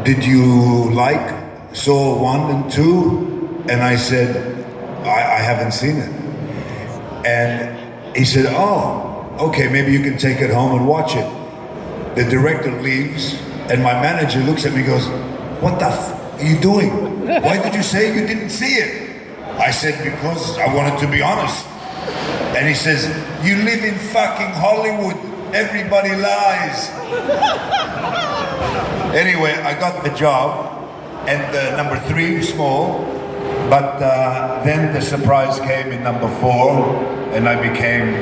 did you like Saw 1 and 2? And I said, I haven't seen it. And he said, oh, okay, maybe you can take it home and watch it. The director leaves, and my manager looks at me and goes, what the f are you doing? Why did you say you didn't see it? I said, because I wanted to be honest. And he says, you live in fucking Hollywood. Everybody lies. Anyway, I got the job, and number 3, small, but then the surprise came in number 4, and I became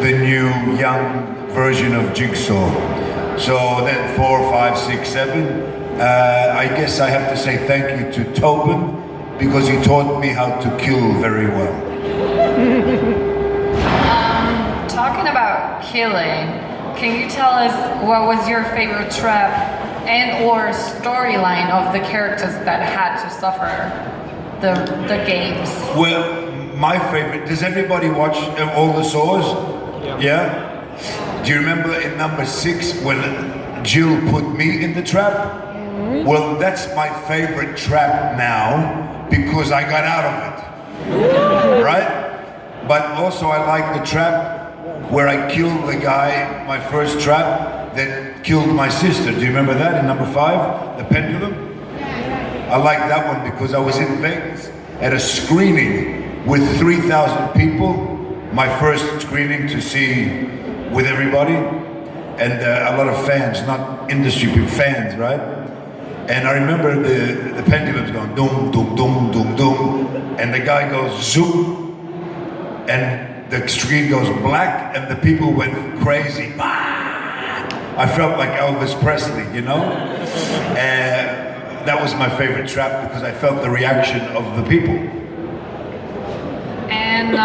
the new young version of Jigsaw. So then 4, 5, 6, 7, I guess I have to say thank you to Tobin, because he taught me how to kill very well. Talking about killing, can you tell us what was your favorite trap and or storyline of the characters that had to suffer the games? Well, my favorite, does everybody watch all the Saws? Yeah? Do you remember in number 6 when Jill put me in the trap? Well, that's my favorite trap now because I got out of it, right? But also I like the trap where I killed the guy, my first trap, that killed my sister. Do you remember that in number 5, the pendulum? I like that one because I was in Vegas at a screening with 3,000 people, my first screening to see with everybody, and a lot of fans, not industry people, fans, right? And I remember the pendulums going doom, doom, doom, doom, doom, and the guy goes zoom, and the screen goes black, and the people went crazy. I felt like Elvis Presley, you know? And that was my favorite trap because I felt the reaction of the people. And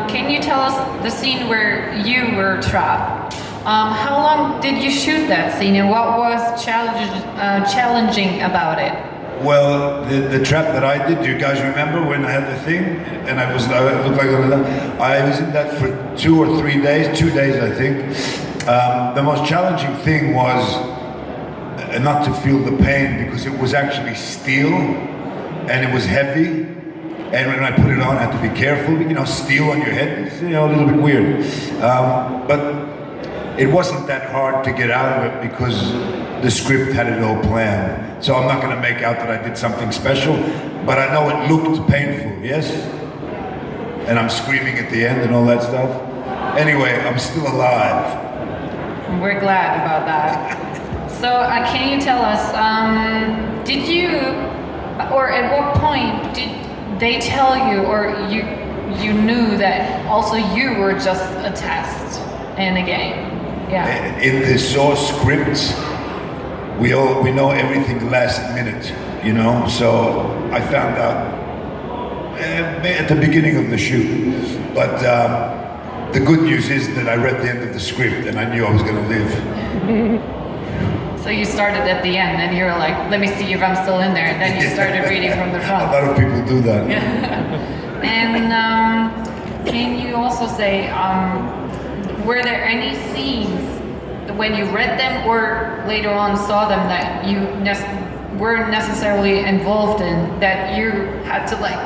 can you tell us the scene where you were trapped? How long did you shoot that scene, and what was challenging about it? Well, the trap that I did, do you guys remember when I had the thing? And I looked like I was in that for 2 or 3 days, 2 days I think. The most challenging thing was not to feel the pain because it was actually steel and it was heavy. And when I put it on, I had to be careful. You know, steel on your head, it's, you know, a little bit weird. But it wasn't that hard to get out of it because the script had it all planned. So I'm not going to make out that I did something special, but I know it looked painful, yes? And I'm screaming at the end and all that stuff. Anyway, I'm still alive. We're glad about that. So can you tell us, did you, or at what point did they tell you, or you knew that also you were just a test in a game? Yeah. In the Saw scripts, we know everything last minute, you know. So I found out at the beginning of the shoot. But the good news is that I read the end of the script and I knew I was going to live. So you started at the end and you were like, let me see if I'm still in there. And then you started reading from the front. A lot of people do that. And can you also say, were there any scenes when you read them or later on saw them that you weren't necessarily involved in, that you had to like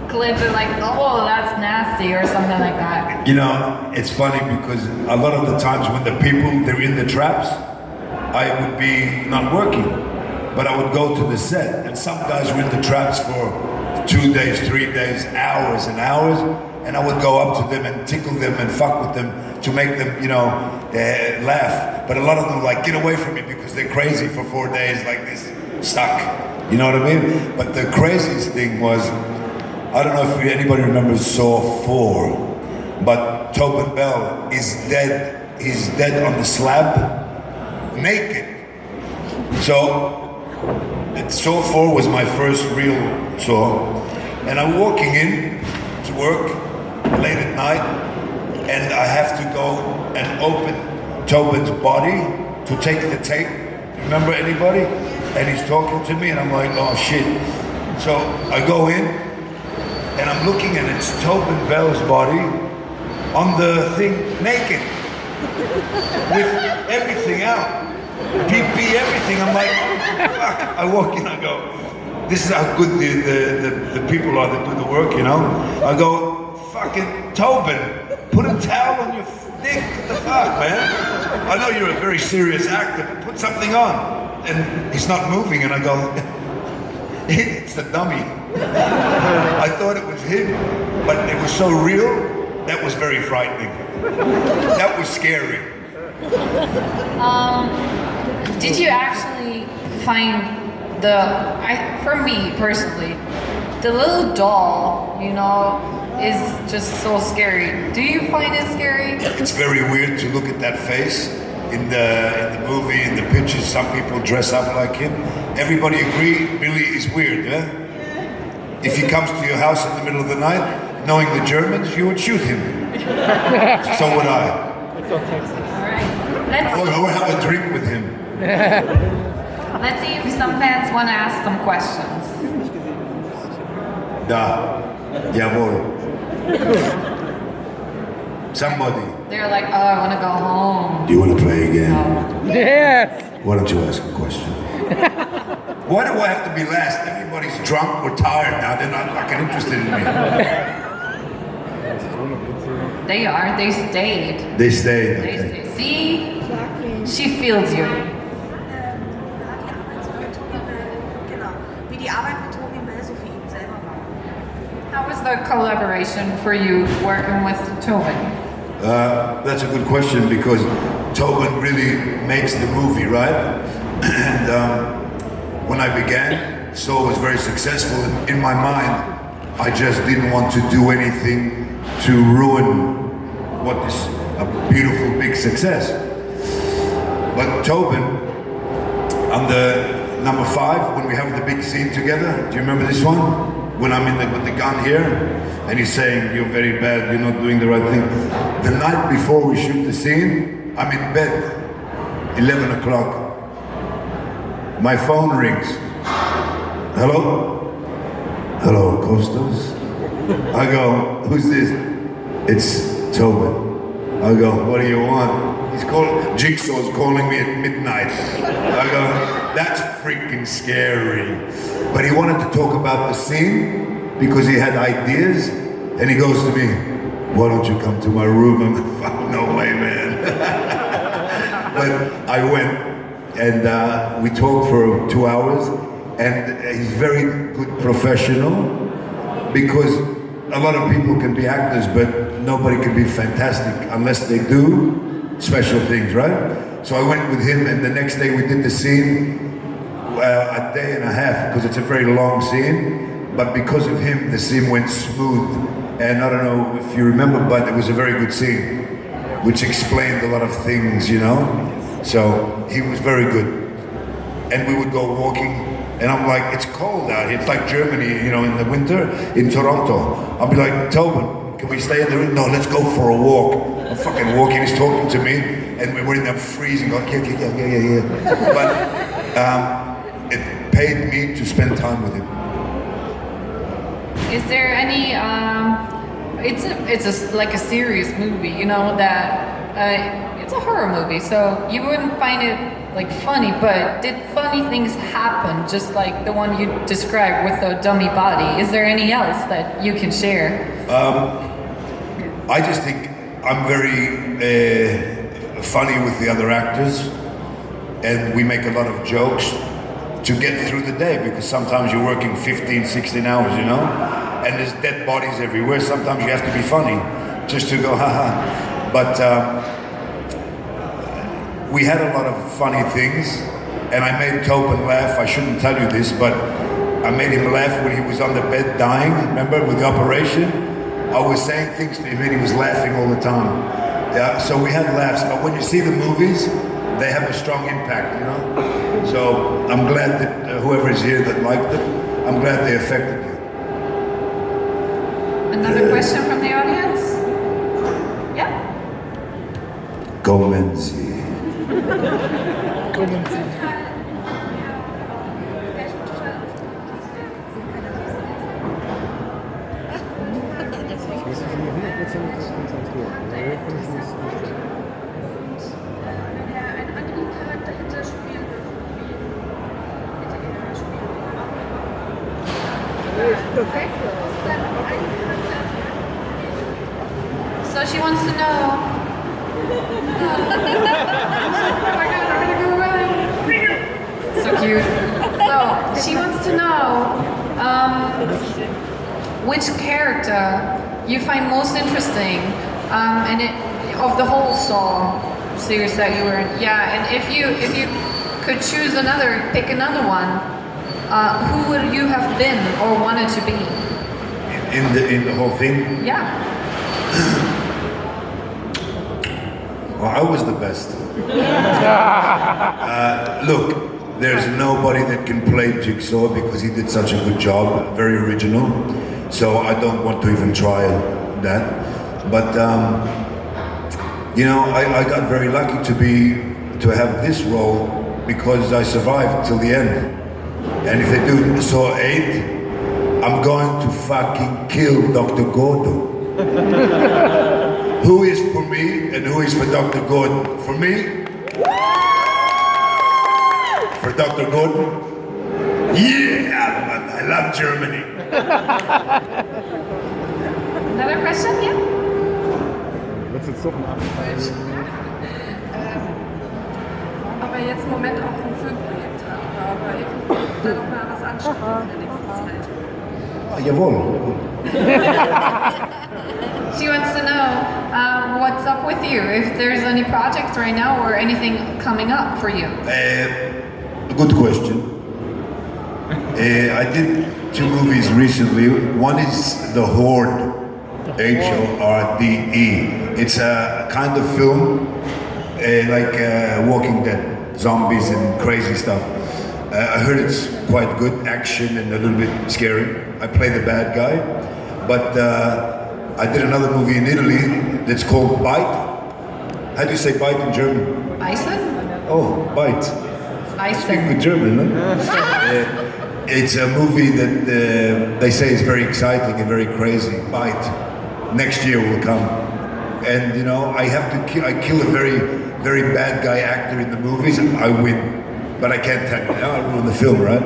clip it like, oh, that's nasty or something like that? You know, it's funny because a lot of the times when the people, they're in the traps, I would be not working, but I would go to the set, and some guys were in the traps for 2 days, 3 days, hours and hours, and I would go up to them and tickle them and fuck with them to make them, you know, laugh. But a lot of them were like, get away from me because they're crazy for 4 days like this, stuck. You know what I mean? But the craziest thing was, I don't know if anybody remembers Saw 4, but Tobin Bell is dead. He's dead on the slab, naked. So, Saw 4 was my first real Saw, and I'm walking in to work late at night, and I have to go and open Tobin's body to take the tape. Remember anybody? And he's talking to me, and I'm like, oh shit. So I go in, and I'm looking, and it's Tobin Bell's body on the thing, naked, with everything out. PP, everything. I'm like, fuck. fuck? I walk in, I go, this is how good the people are that do the work, you know? I go, fucking Tobin, put a towel on your dick, what the fuck, man? I know you're a very serious actor, but put something on. And he's not moving, and I go, it's the dummy. I thought it was him, but it was so real, that was very frightening. That was scary. Did you actually find for me personally, the little doll, you know, is just so scary. Do you find it scary? It's very weird to look at that face in the movie, in the pictures. Some people dress up like him. Everybody agree Billy is weird, yeah? If he comes to your house in the middle of the night, knowing the Germans, you would shoot him. So would I. Alright. Or have a drink with him. Let's see if some fans want to ask some questions. Da. Jawohl. Somebody. They're like, oh, I want to go home. Do you want to play again? No. Yes. Why don't you ask a question? Why do I have to be last? Everybody's drunk or tired now. They're not fucking interested in me. They are. They stayed. They stayed. They Okay. stayed. See? She feels you. Genau. Wie die Arbeit mit Tobi Mel so für ihn selber war. How was the collaboration for you working with Tobin? That's a good question because Tobin really makes the movie, right? And when I began, Saul was very successful. In my mind, I just didn't want to do anything to ruin what is a beautiful big success. But Tobin, on the number 5, when we have the big scene together, do you remember this one? When I'm with the gun here, and he's saying, you're very bad, you're not doing the right thing. The night before we shoot the scene, I'm in bed, 11 o'clock. My phone rings. Hello? Hello, Costas? I go, who's this? It's Tobin. I go, what do you want? Jigsaw's calling me at midnight. I go, that's freaking scary. But he wanted to talk about the scene because he had ideas, and he goes to me, why don't you come to my room? I'm like, no way, man. But I went, and we talked for 2 hours, and he's very good professional because a lot of people can be actors, but nobody can be fantastic unless they do special things, right? So I went with him, and the next day we did the scene, a day and a half, because it's a very long scene, but because of him, the scene went smooth. And I don't know if you remember, but it was a very good scene, which explained a lot of things, you know? So he was very good. And we would go walking, and I'm like, it's cold out here. It's like Germany, you know, in the winter, in Toronto. I'll be like, Tobin, can we stay in the room? No, let's go for a walk. I'm fucking walking, he's talking to me, and we were in there freezing, like, yeah. But it paid me to spend time with him. Is there any? It's like a serious movie, you know, that it's a horror movie, so you wouldn't find it like funny. But did funny things happen, just like the one you described with the dummy body? Is there any else that you can share? I just think I'm very funny with the other actors, and we make a lot of jokes to get through the day, because sometimes you're working 15, 16 hours, you know, and there's dead bodies everywhere. Sometimes you have to be funny just to go, haha. But we had a lot of funny things, and I made Tobin laugh. I shouldn't tell you this, but I made him laugh when he was on the bed dying, remember, with the operation? I was saying things to him and he was laughing all the time. Yeah, so we had laughs, but when you see the movies, they have a strong impact, you know? So I'm glad that whoever is here that liked it, I'm glad they affected you. Another question from the audience? Yeah? Comenzi. Wenn er einen anderen Charakter hätte spielen dürfen, wen hätte So she wants to know. So cute. So she wants to know which character you find most interesting, and of the whole Saw series that you were in. Yeah, and if you could choose pick another one, who would you have been or wanted to be? In the whole thing? Yeah. Well, I was the best. Look, there's nobody that can play Jigsaw because he did such a good job, very original. So I don't want to even try that. But you know, I got very lucky to have this role because I survived till the end. And if they do Saw 8, I'm going to fucking kill Dr. Gordon. Who is for me and who is for Dr. Gordon? For me? For Dr. Gordon? Yeah, man, I love Germany. Another question, yeah? Wird jetzt doch ein Abfall. Aber jetzt im Moment auch ein Filmprojekt hat oder aber da noch mal was ansteht in der nächsten Zeit. Jawohl. She wants to know what's up with you, if there's any projects right now or anything coming up for you. Good question. I did 2 movies recently. One is The Horde, Horde. It's a kind of film like Walking Dead, zombies and crazy stuff. I heard it's quite good, action and a little bit scary. I play the bad guy, but I did another movie in Italy that's called Bite. How do you say bite in German? Bison? Oh, Bite. Speak good Bison. German, no? It's a movie that they say is very exciting and very crazy. Bite. Next year will come. And you know, I kill a very, very bad guy actor in the movies and I win. But I can't tell you, I'll ruin the film, right?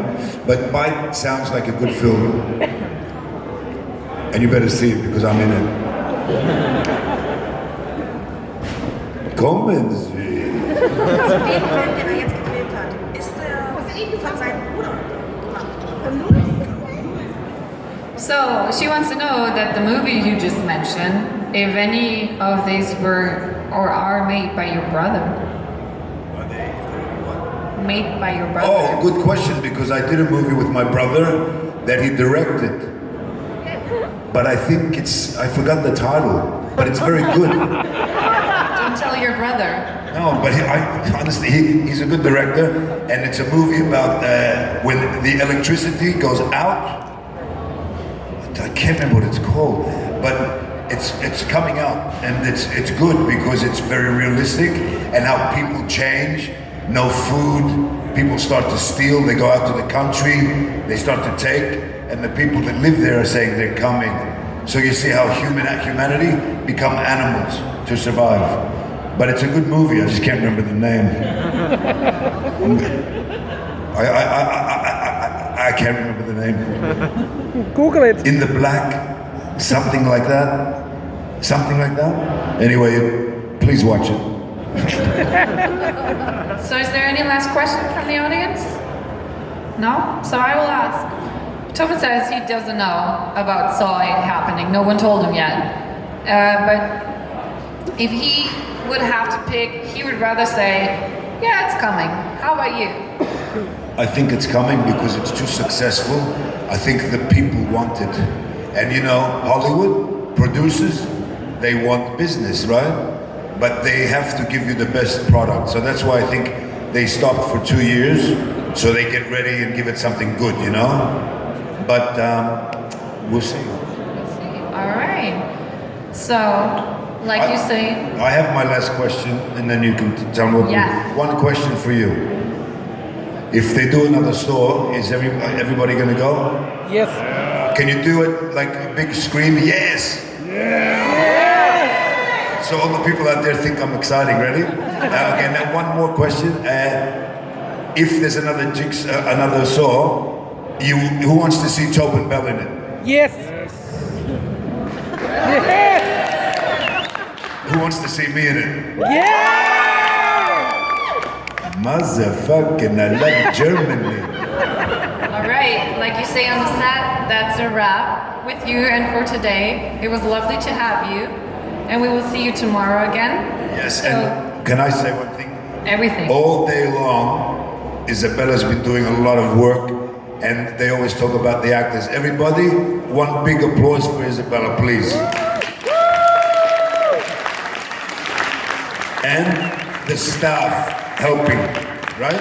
But Bite sounds like a good film. And you better see it because I'm in it. Kommen Sie. Den Film, den er jetzt gedreht hat, ist der von seinem Bruder gemacht. So she wants to know that the movie you just mentioned, if any of these were or are made by your brother. Made by your brother. Oh, good question, because I did a movie with my brother that he directed. But I think I forgot the title, but it's very good. Don't tell your brother. No, but honestly, he's a good director, and it's a movie about when the electricity goes out. I can't remember what it's called, but it's coming out, and it's good because it's very realistic, and how people change. No food, people start to steal, they go out to the country, they start to take, and the people that live there are saying they're coming. So you see how humanity become animals to survive. But it's a good movie, I just can't remember the name. I can't remember the name. Google it. In the Black, something like that. Something like that. Anyway, please watch it. So is there any last question from the audience? No? So I will ask. Thomas says he doesn't know about Saw 8 happening. No one told him yet. But if he would have to pick, he would rather say, yeah, it's coming. How about you? I think it's coming because it's too successful. I think the people want it. And you know, Hollywood, producers, they want business, right? But they have to give you the best product. So that's why I think they stopped for 2 years, so they get ready and give it something good, you know? But we'll see. We'll see. All right. So, like you say, I have my last question, and then you can tell me. Yes. One question for you. If they do another Saw, is everybody gonna go? Yes. Can you do it like a big scream? Yes! So all the people out there think I'm exciting. Ready? Okay, now one more question. If there's another Saw, Who wants to see Tobin Bell in it? Yes! Yes! Who wants to see me in it? Yeah! Motherfucking, I love Germany. All right, like you say on the set, that's a wrap with you and for today. It was lovely to have you, and we will see you tomorrow again. Yes, So, and can I say one thing? everything. All day long, Isabella's been doing a lot of work, and they always talk about the actors. Everybody, one big applause for Isabella, please. And the staff helping, right?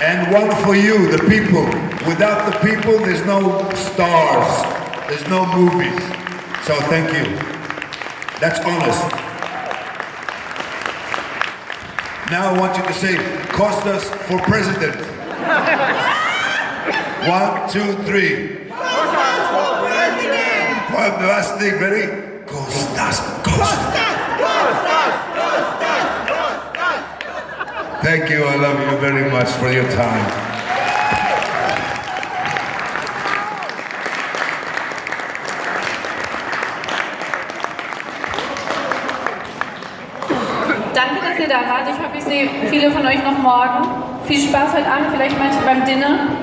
And one for you, the people. Without the people, there's no stars, there's no movies. So thank you. That's honest. Now I want you to say, Costas for president. 1, 2, 3. Costas for president! One last thing, ready? Costas, Costas. Thank you, I love you very much for your time. Danke, dass ihr da wart. Ich hoffe, ich sehe viele von euch noch morgen. Viel Spaß heute Abend, vielleicht manche beim Dinner.